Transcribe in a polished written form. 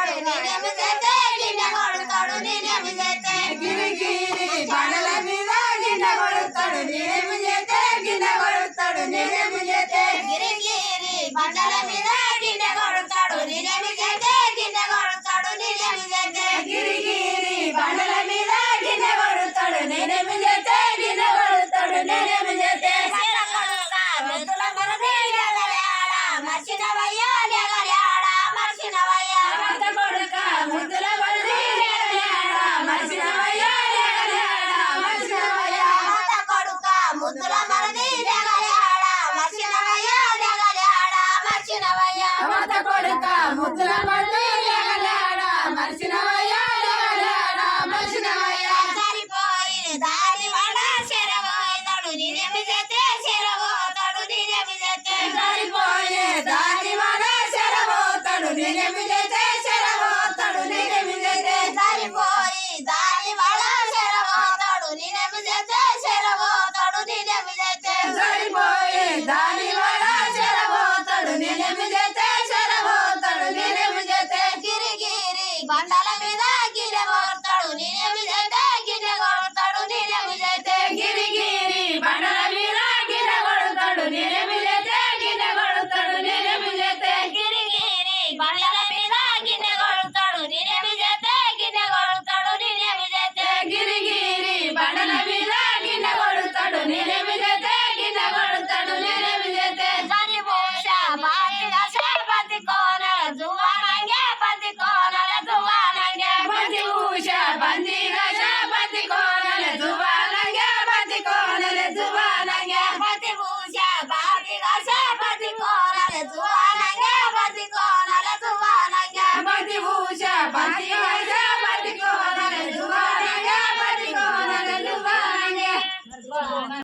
కొడతాడు నేనేమి చేస్తే గిన్నె కొడతాడు నేనేమి చేస్తే గిరిగిరి బండల మీద గిన్నె కొడతాడు నేనేమి చేస్తే గిన్నె కొడతాడు నేనేమి చేస్తే గిరిగిరి బండల మీద గిన్నె కొడతాడు నేనేమి చేస్తే గిన్నె కొడతాడు నేనేమి చేస్తే గిరిగిరి బండల మీద గిన్నె కొడతాడు నేనేమి చేస్తే గిన్నె కొడతాడు నేనేమి చేస్తే మెతుల మరది లేగలేడా మర్చినవయ్యా లేగలేడా మర్చినవయ్యా భర్త కొడుక ముద్దుల బడిది లేగలేడా మర్చినవయ్యా లేగలేడా మర్చినవయ్యా మాత కొడుక ముద్దుల మరది లేగలేడా మర్చినవయ్యా లేగలేడా మర్చినవయ్యా భర్త కొడుక ముద్దుల బడిది లేగలేడా మర్చినవయ్యా లేగలేడా మర్చినవయ్యా సరిపోయి దారి వాడ చెరబోతాడు నేనేమి చేస్తే చెరబోతాడు నేనేమి చేస్తే సరిపోయే దాని వాడ చెరబోతాడు నేనేమి చేస్తే చెరబోతాడు నేనేమి చేస్తే సరిపోయి దారి వాడ చెరబోతాడు నేనేమి చేస్తే చెరబోతాడు నేనేమి చేస్తే సరిపోయే దాని వాడ చెరబోతాడు నేనేమి చేస్తే చెరబోతాడు నేనేమి చేస్తే గిరిగిరి బండల మీద గిన్నె కొడతాడు నేనేమి చేస్తే గిన్నె కొడతాడు నేనేమి చేస్తే గిరిగిరి బండల మీద గిన్నె కొడతాడు నేనేమి చేస్తే గిన్నె కొడతాడు నేనేమి చేస్తే గిరిగిరి బండల